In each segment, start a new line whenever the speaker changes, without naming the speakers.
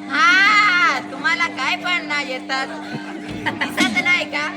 हा तुम्हाला काय पण ना येतात दिसत नाही का?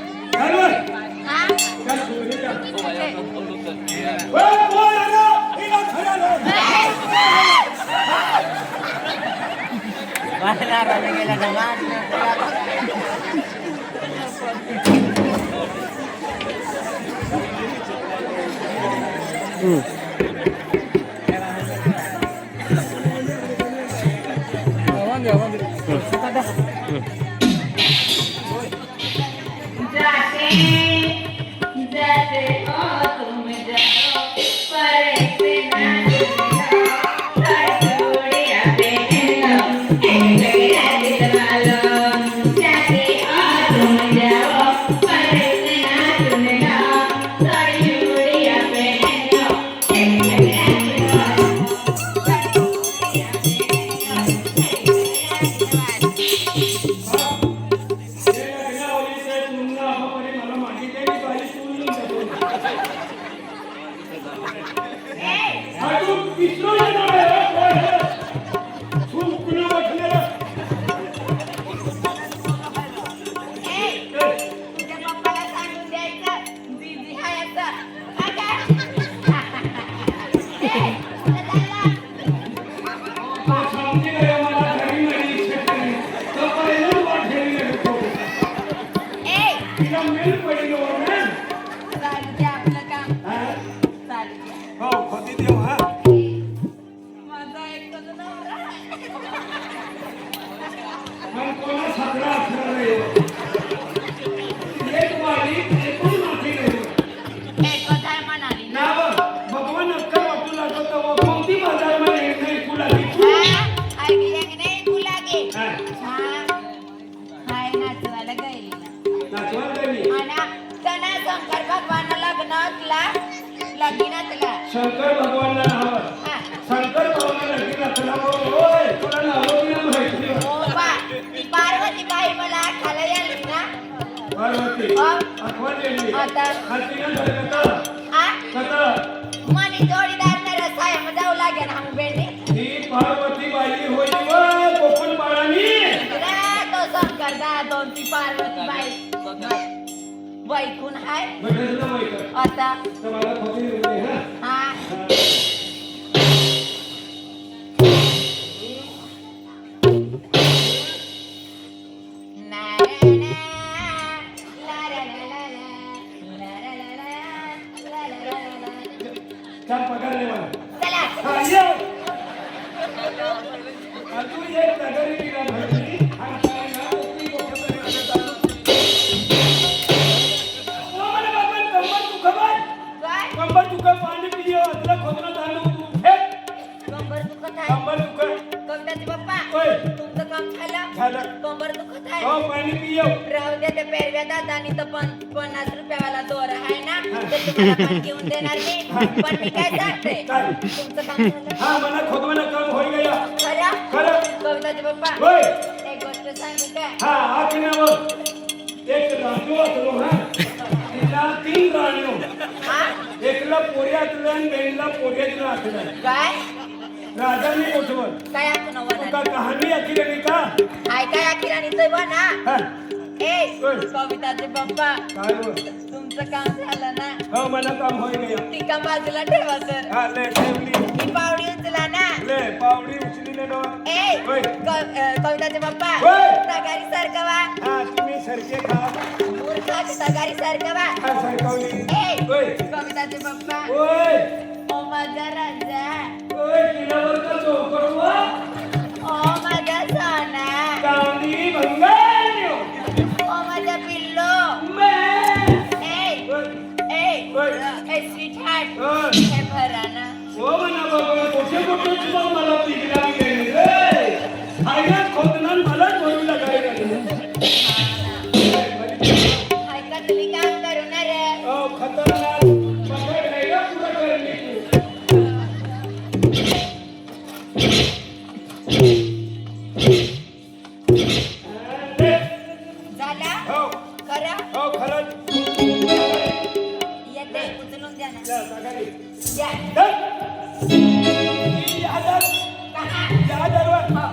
शंकर भगवान शंकर
पार्वती बाई मला खाला याली ना मनी जोडीदार न रसाय जाऊ लागेल हम बेणी
पार्वती बाई होई कोकण बाळानी
तो शंकर दा दोन ती पार्वती बाई वैकुण आहे आता हा
पगार
चला
अजून एक तगारी तिला भरली आणि काय ना ती गोष्ट करत ओ मला बाबा कंबर दुखबाय
काय
कंबर दुख पाणी पियो तुला खोदना तांदूळ तू फेक
कंबर दुखत आहे
कंबर दुख
कविताचे पप्पा
ओय
तुमचं काम
झालं
कंबर दुखत आहे
हो पाणी पियो
राहू द्या त्या पेरव्या दादानी तर 50 रुपयावाला दोरा आहे ना ते तुम्हाला पण घेऊन देणार मी पण मी काय सांगते
काय?
तुमचं काम झालं
हा मला खोदवाना काम होई गया
खरं
खरं
कविताचे पप्पा
होय
एक गोष्ट सांगू काय
हा आखण्यावर एक राजू असलो हा तिला 3 राणीओ
हा
एकला पोऱ्यातलं आणि बेनला पोऱ्यातलं असलं
काय
राजाने उठवलं
काय आपण
तुका कहाणी ऐकली का
ऐकाय अखिराणी तर बना
हा
ए
होय.
कविताचे पप्पा
काय बोल
तुमचं काम झालं ना
हो मला काम होई गया
टीका बाजूला ठेवा सर
हा ले ठेवली
ती पावडी उचला ना
ले पावडी उचलीने नो
ए
होय.
कविताचे पप्पा
होय.
तगारी सरकवा
हा तुम्ही सरके खा
मूर्खा तगारी सरकवा
हा सरकवली
ए
होय
कविताचे पप्पा
ओय
ओ माझा राजा
ओय किनावर का चौकडवा
ओ माझा सोना
कांदी भंगारियो
ओ माझा पिल्लो
मैं
ए
ओय
ए स्वीट हार्ट
ओय
हे भराना
ओ मना बाबा कोठे कोठे तुम्हाला मला पिकला गेली रे आईला खोदना मला भरू लागायला
ऐका तुम्ही काम करू ना रे
ओ खतरनाक पकड राहिला पुरा करणे
झाला
हो
खरं
हो खरंच
येते उचलून द्या ना
या सगळी
द्या
या
कहा
दरवार
हो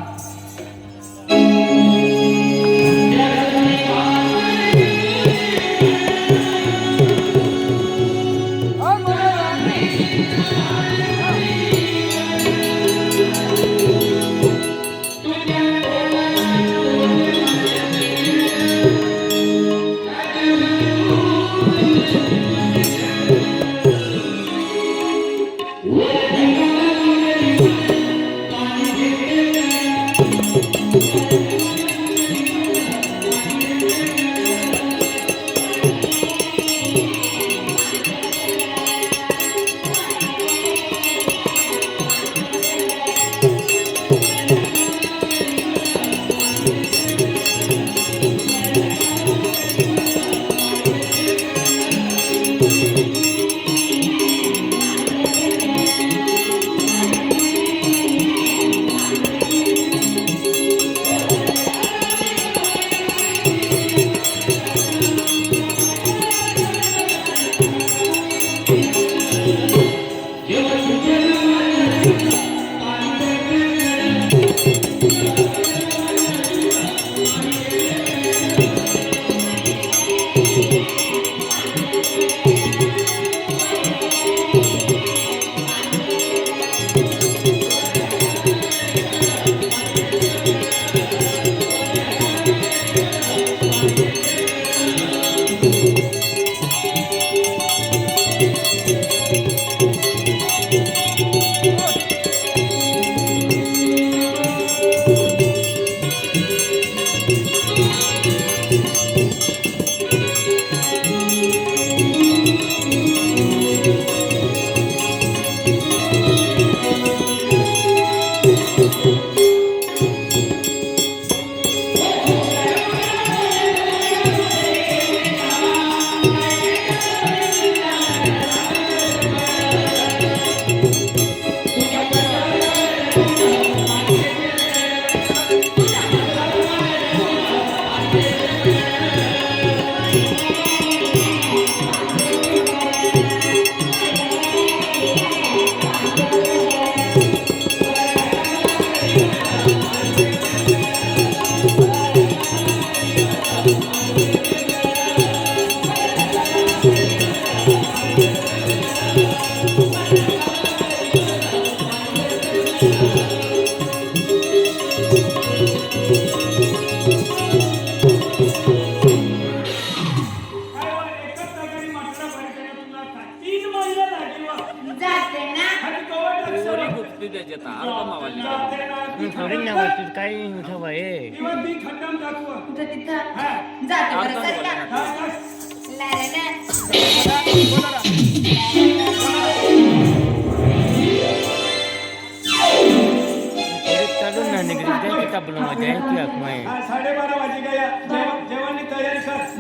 जाते ना आणि कवर टाकतो
जेता अर्धा मावाली
जाते ना, ती
थोडी
खतम
नावाची काही ठेवा आहे
किंवा ती खतम दाखवा.
कुठं तिथं
हा.
जाते बरं
अर्धा
सर का
बोला.
हा, काय?
चालून ना निगरी किताब मजा आहे की
हा, 12:30 वाजे गया. जेवण जेवणाची तयारी कर.